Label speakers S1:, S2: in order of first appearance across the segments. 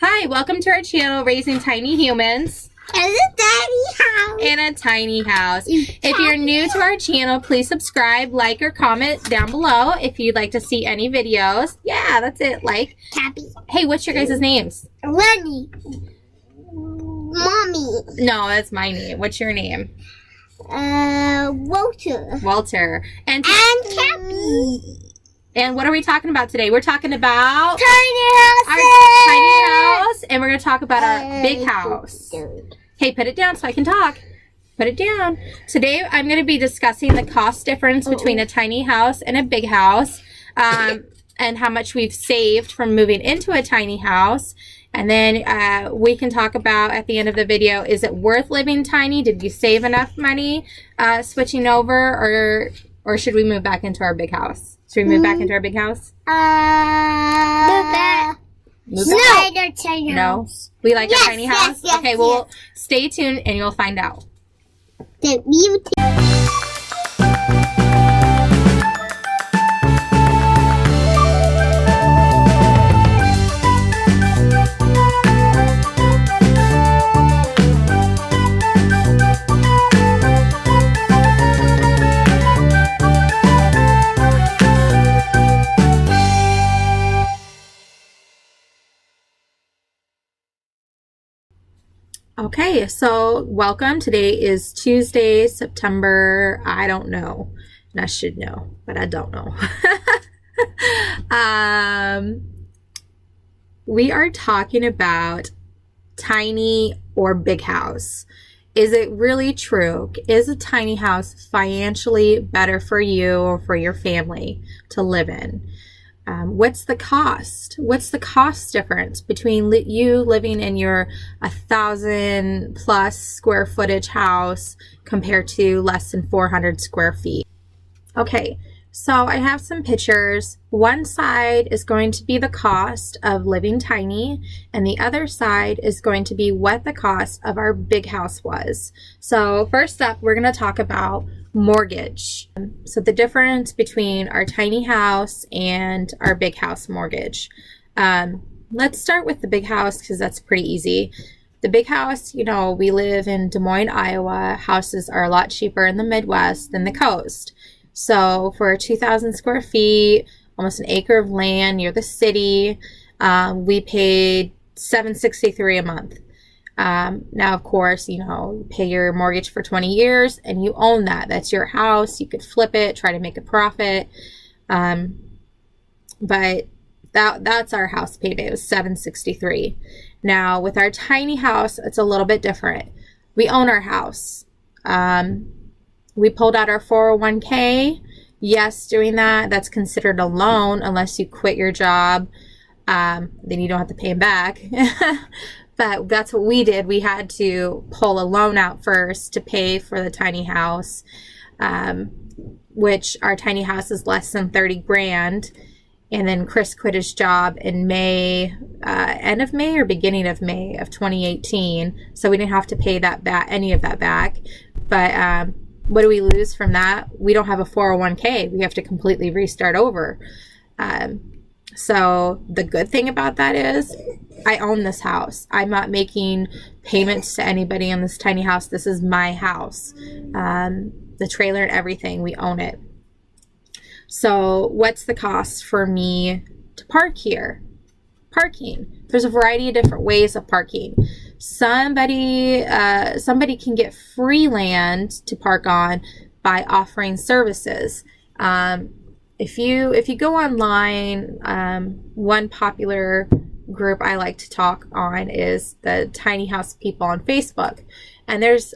S1: Hi, welcome to our channel, Raising Tiny Humans
S2: And a tiny house.
S1: in a Tiny House. If you're new to our channel, please subscribe, like, or comment down below if you'd like to see any videos. Yeah, that's it. Like.
S2: Cappy.
S1: Hey, what's your guys' names?
S2: Lenny. Mommy.
S1: No, that's my name. What's your name?
S2: Walter.
S1: Walter. And
S2: Cappy.
S1: And what are we talking about today? We're talking about
S2: Tiny
S1: our
S2: houses.
S1: tiny house, and we're going to talk about our big house. Hey, put it down so I can talk. Put it down. Today, I'm going to be discussing the cost difference between a tiny house and a big house, and how much we've saved from moving into a tiny house. And then we can talk about at the end of the video, is it worth living tiny? Did you save enough money switching over, or should we move back into our big house? Should we move back into our big house? Move back? No. We like a tiny house?
S2: Yes,
S1: okay, well, stay tuned and you'll find out.
S2: The beauty.
S1: Okay, so welcome. Today is Tuesday, September, I don't know. And I should know, but I don't know. We are talking about tiny or big house. Is it really true? Is a tiny house financially better for you or for your family to live in? What's the cost? What's the cost difference between you living in your 1,000+ square footage house compared to less than 400 square feet? Okay, so I have some pictures. One side is going to be the cost of living tiny, and the other side is going to be what the cost of our big house was. So first up, we're going to talk about mortgage. So the difference between our tiny house and our big house mortgage. Let's start with the big house because that's pretty easy. The big house, you know, we live in Des Moines, Iowa. Houses are a lot cheaper in the Midwest than the coast. So for 2,000 square feet, almost an acre of land near the city, we paid $763 a month. Now, of course, you know, you pay your mortgage for 20 years and you own that. That's your house. You could flip it, try to make a profit. But that's our house payment. It was $763. Now, with our tiny house, it's a little bit different. We own our house. We pulled out our 401k. Yes, doing that's considered a loan unless you quit your job. Then you don't have to pay them back. But that's what we did. We had to pull a loan out first to pay for the tiny house, which our tiny house is less than 30 grand. And then Chris quit his job in May, end of May or beginning of May of 2018. So we didn't have to pay that back, any of that back. But what do we lose from that? We don't have a 401k. We have to completely restart over. So the good thing about that is I own this house. I'm not making payments to anybody in this tiny house. This is my house. The trailer and everything, we own it. So what's the cost for me to park here? Parking. There's a variety of different ways of parking. Somebody can get free land to park on by offering services. If you go online, one popular group I like to talk on is the Tiny House People on Facebook. And there's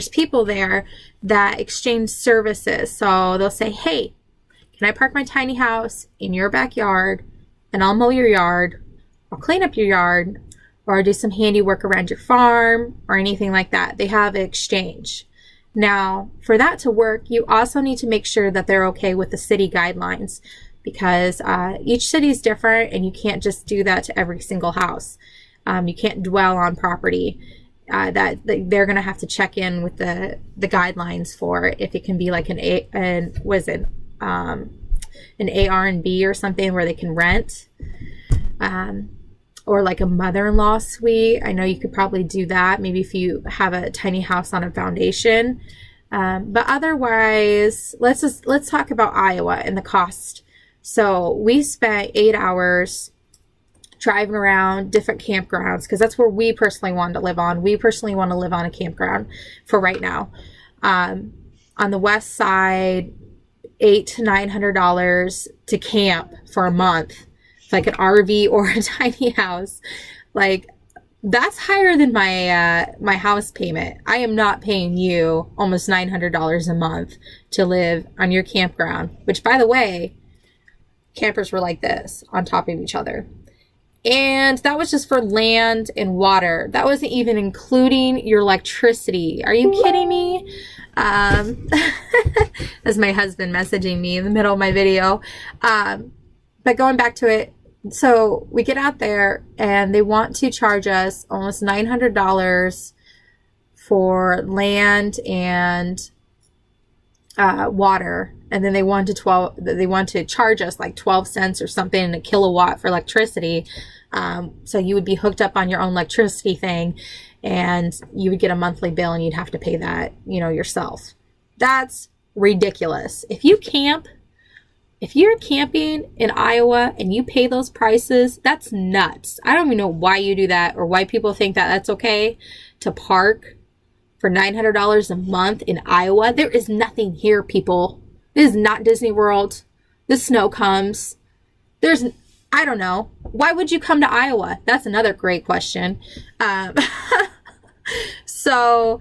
S1: people there that exchange services. So they'll say, hey, can I park my tiny house in your backyard and I'll mow your yard, I'll clean up your yard, or do some handiwork around your farm or anything like that. They have an exchange. Now, for that to work, you also need to make sure that they're okay with the city guidelines, because each city is different and you can't just do that to every single house. You can't dwell on property. That they're going to have to check in with the guidelines for if it can be like an AR&B or something where they can rent. or like a mother-in-law suite. I know you could probably do that, maybe if you have a tiny house on a foundation. But otherwise, let's talk about Iowa and the cost. So we spent 8 hours driving around different campgrounds because that's where we personally wanted to live on. We personally want to live on a campground for right now. On the west side, $800 to $900 to camp for a month, like an RV or a tiny house. Like, that's higher than my house payment. I am not paying you almost $900 a month to live on your campground, which, by the way, campers were like this on top of each other. And that was just for land and water. That wasn't even including your electricity. Are you kidding me? That's my husband messaging me in the middle of my video. But going back to it, so we get out there and they want to charge us almost $900 for land and water. And then they want to charge us like 12 cents or something a kilowatt for electricity. So you would be hooked up on your own electricity thing and you would get a monthly bill and you'd have to pay that, yourself. That's ridiculous. If you're camping in Iowa and you pay those prices, that's nuts. I don't even know why you do that or why people think that that's okay to park for $900 a month in Iowa. There is nothing here, people. This is not Disney World. The snow comes. I don't know. Why would you come to Iowa? That's another great question. So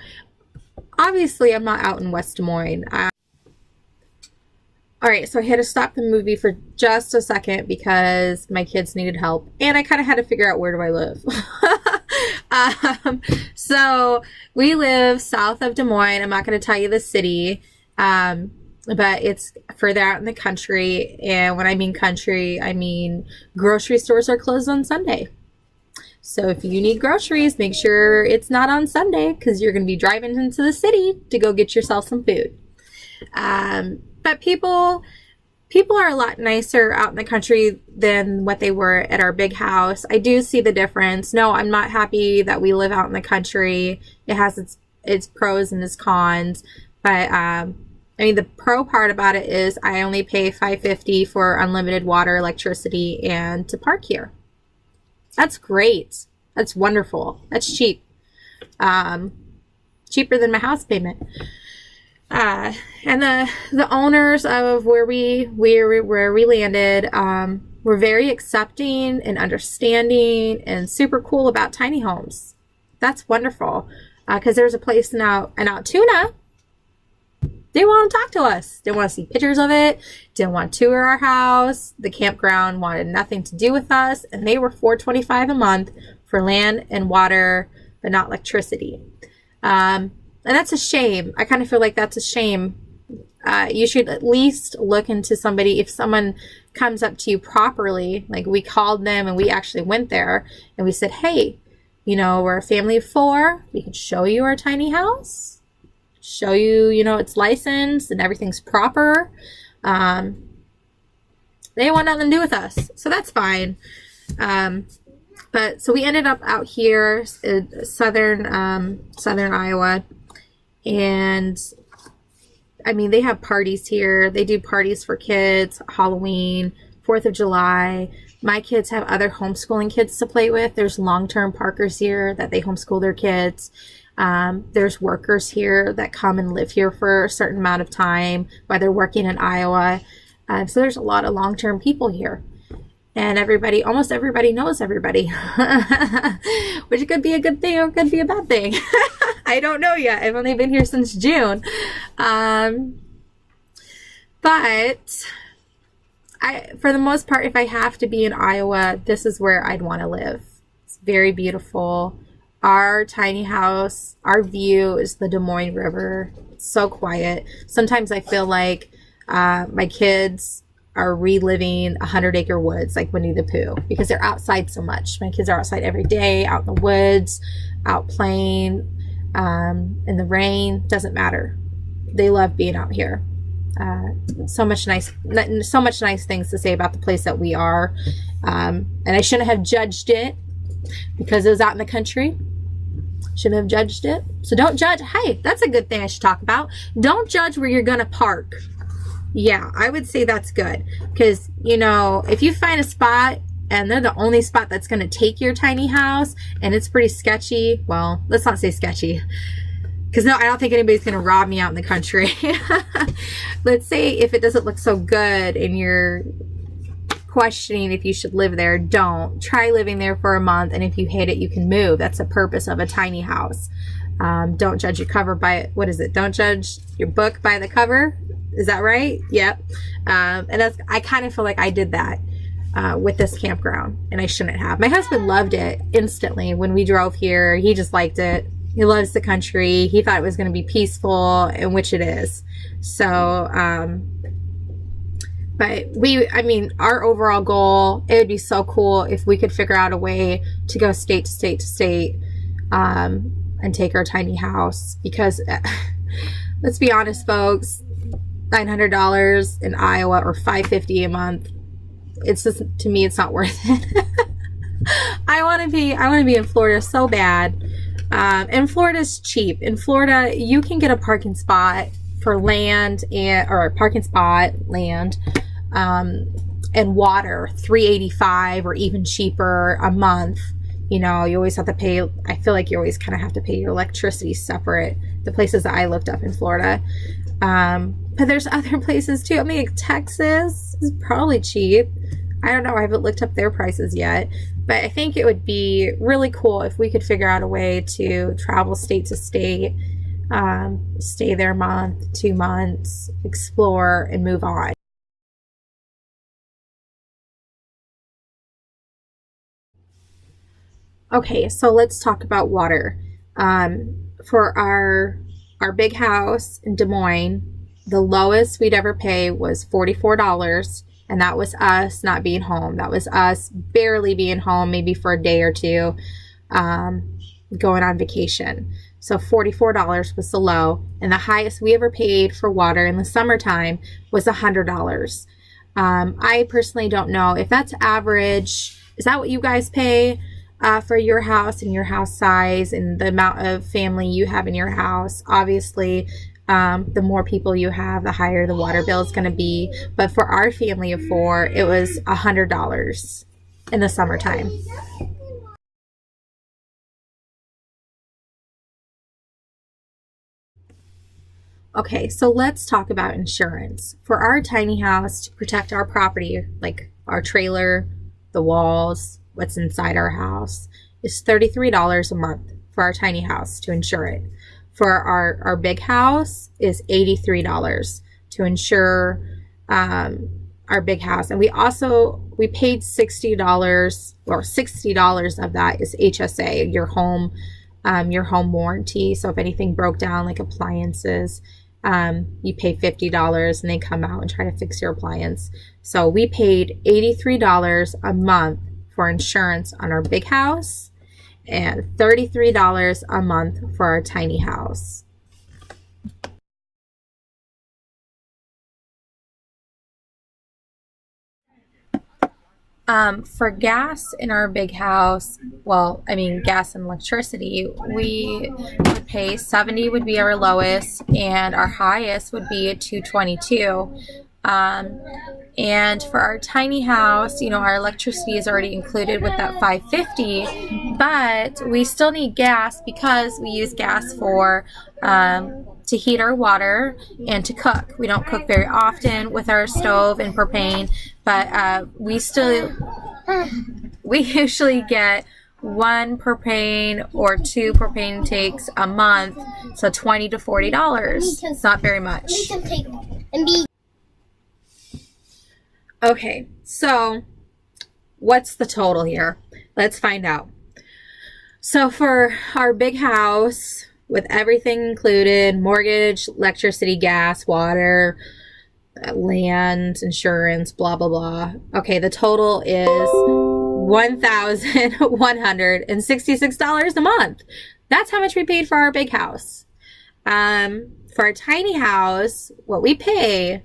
S1: obviously I'm not out in West Des Moines. All right, so I had to stop the movie for just a second because my kids needed help. And I kind of had to figure out, where do I live? So we live south of Des Moines. I'm not going to tell you the city, but it's further out in the country. And when I mean country, I mean grocery stores are closed on Sunday. So if you need groceries, make sure it's not on Sunday because you're going to be driving into the city to go get yourself some food. But people are a lot nicer out in the country than what they were at our big house. I do see the difference. No, I'm not happy that we live out in the country. It has its pros and its cons. But the pro part about it is I only pay $5.50 for unlimited water, electricity, and to park here. That's great. That's wonderful. That's cheap. Cheaper than my house payment. And the owners of where we landed, were very accepting and understanding and super cool about tiny homes. That's wonderful. Cause there's a place in Altoona. They want to talk to us. They want to see pictures of it. Didn't want to tour our house. The campground wanted nothing to do with us. And they were $4.25 a month for land and water, but not electricity. And that's a shame. I kind of feel like that's a shame. You should at least look into somebody. If someone comes up to you properly, like we called them and we actually went there and we said, hey, we're a family of 4. We can show you our tiny house, show you, it's licensed and everything's proper. They want nothing to do with us. So that's fine. But so we ended up out here in southern Iowa. And they have parties here. They do parties for kids, Halloween, 4th of July. My kids have other homeschooling kids to play with. There's long-term Parkers here that they homeschool their kids. There's workers here that come and live here for a certain amount of time while they're working in Iowa. So there's a lot of long-term people here. And almost everybody knows everybody, which could be a good thing or could be a bad thing. I don't know yet. I've only been here since June. But for the most part, if I have to be in Iowa, this is where I'd want to live. It's very beautiful. Our tiny house, our view is the Des Moines River. It's so quiet. Sometimes I feel like my kids are reliving 100-acre woods like Winnie the Pooh because they're outside so much. My kids are outside every day, out in the woods, out playing in the rain. Doesn't matter. They love being out here. So much nice things to say about the place that we are. And I shouldn't have judged it because it was out in the country. Shouldn't have judged it. So don't judge. Hey, that's a good thing I should talk about. Don't judge where you're going to park. Yeah, I would say that's good. Because, you know, if you find a spot and they're the only spot that's going to take your tiny house and it's pretty sketchy, well, let's not say sketchy. Because no, I don't think anybody's going to rob me out in the country. Let's say if it doesn't look so good and you're questioning if you should live there, don't. Try living there for a month, and if you hate it, you can move. That's the purpose of a tiny house. Don't judge your cover by, what is it? Don't judge your book by the cover. Is that right? Yep. And that's, I kind of feel like I did that with this campground, and I shouldn't have. My husband loved it instantly when we drove here. He just liked it. He loves the country. He thought it was going to be peaceful, and which it is. So, but I mean, our overall goal, it would be so cool if we could figure out a way to go state to state to state, and take our tiny house, because let's be honest, folks, $900 in Iowa or $550 a month, it's just, to me, it's not worth it. I want to be in Florida so bad. And Florida's cheap. In Florida, you can get a parking spot for land or a parking spot, land, and water, $3.85 or even cheaper a month. You know, you always have to pay. I feel like you always kind of have to pay your electricity separate. The places that I looked up in Florida. But there's other places too. I mean, like Texas is probably cheap. I don't know. I haven't looked up their prices yet. But I think it would be really cool if we could figure out a way to travel state to state, stay there a month, 2 months, explore, and move on. Okay, so let's talk about water. For our big house in Des Moines, the lowest we'd ever pay was $44. And that was us not being home. That was us barely being home, maybe for a day or two, going on vacation. So $44 was the low. And the highest we ever paid for water in the summertime was $100. I personally don't know if that's average. Is that what you guys pay for your house and your house size and the amount of family you have in your house? Obviously, the more people you have, the higher the water bill is going to be. But for our family of 4, it was $100 in the summertime. Okay, so let's talk about insurance. For our tiny house, to protect our property, like our trailer, the walls, what's inside our house, is $33 a month for our tiny house to insure it. For our big house is $83 to insure our big house. And we paid $60, or $60 of that is HSA, your home warranty. So if anything broke down, like appliances, you pay $50 and they come out and try to fix your appliance. So we paid $83 a month for insurance on our big house, and $33 a month for our tiny house. For gas in our big house, well, I mean, gas and electricity, we would pay $70 would be our lowest, and our highest would be a $222. And for our tiny house, you know, our electricity is already included with that $550, but we still need gas because we use gas for to heat our water and to cook. We don't cook very often with our stove and propane, but we usually get 1 propane or 2 propane takes a month, so $20 to $40. It's not very much. Okay, so what's the total here? Let's find out. So for our big house, with everything included, mortgage, electricity, gas, water, land, insurance, blah, blah, blah. Okay, the total is $1,166 a month. That's how much we paid for our big house. For our tiny house, what we pay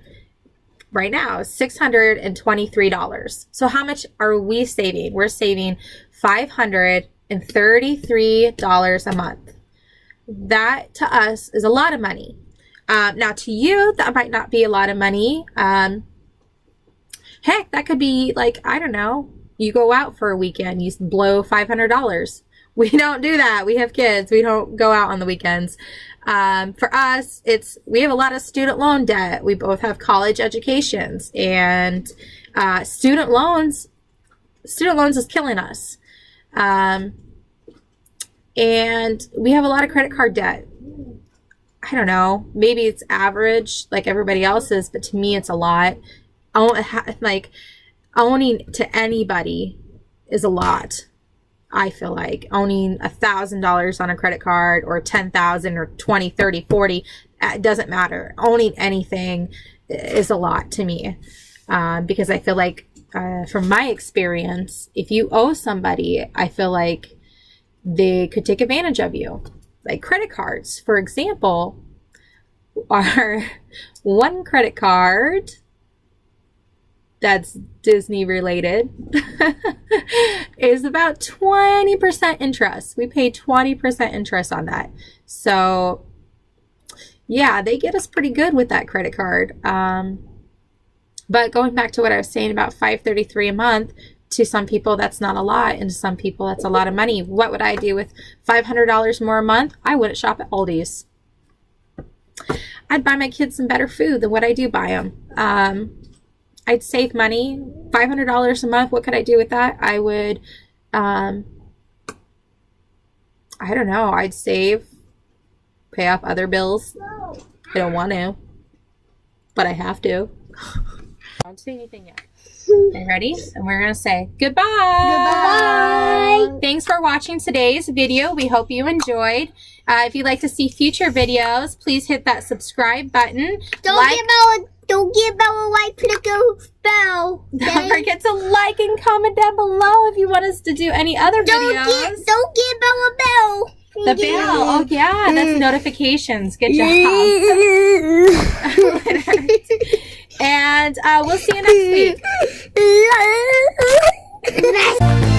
S1: right now is $623. So how much are we saving? We're saving $533 a month. That to us is a lot of money. Now to you, that might not be a lot of money. Heck, that could be like, I don't know, you go out for a weekend, you blow $500. We don't do that. We have kids. We don't go out on the weekends. For us, we have a lot of student loan debt. We both have college educations, and student loans is killing us. And we have a lot of credit card debt. I don't know, maybe it's average like everybody else's, but to me it's a lot. Like owning to anybody is a lot. I feel like owning $1,000 on a credit card, or 10,000 or 20, 30, 40, it doesn't matter. Owning anything is a lot to me. Because I feel like, from my experience, if you owe somebody, I feel like they could take advantage of you. Like credit cards, for example, are one credit card that's Disney related is about 20% interest. We pay 20% interest on that. So yeah, they get us pretty good with that credit card. But going back to what I was saying about $533 a month, to some people that's not a lot, and to some people that's a lot of money. What would I do with $500 more a month? I wouldn't shop at Aldi's. I'd buy my kids some better food than what I do buy them. I'd save money. $500 a month, what could I do with that? I would, I don't know, I'd save, pay off other bills. I don't want to, but I have to. I don't say anything yet. Okay, ready? And we're going to say goodbye.
S2: Goodbye.
S1: Thanks for watching today's video. We hope you enjoyed. If you'd like to see future videos, please hit that subscribe button.
S2: Don't give Bella a like, click a bell.
S1: Don't forget to like and comment down below if you want us to do any other videos.
S2: Don't give Bella a bell.
S1: The bell. Oh, yeah. That's notifications. Good job. And we'll see you next week.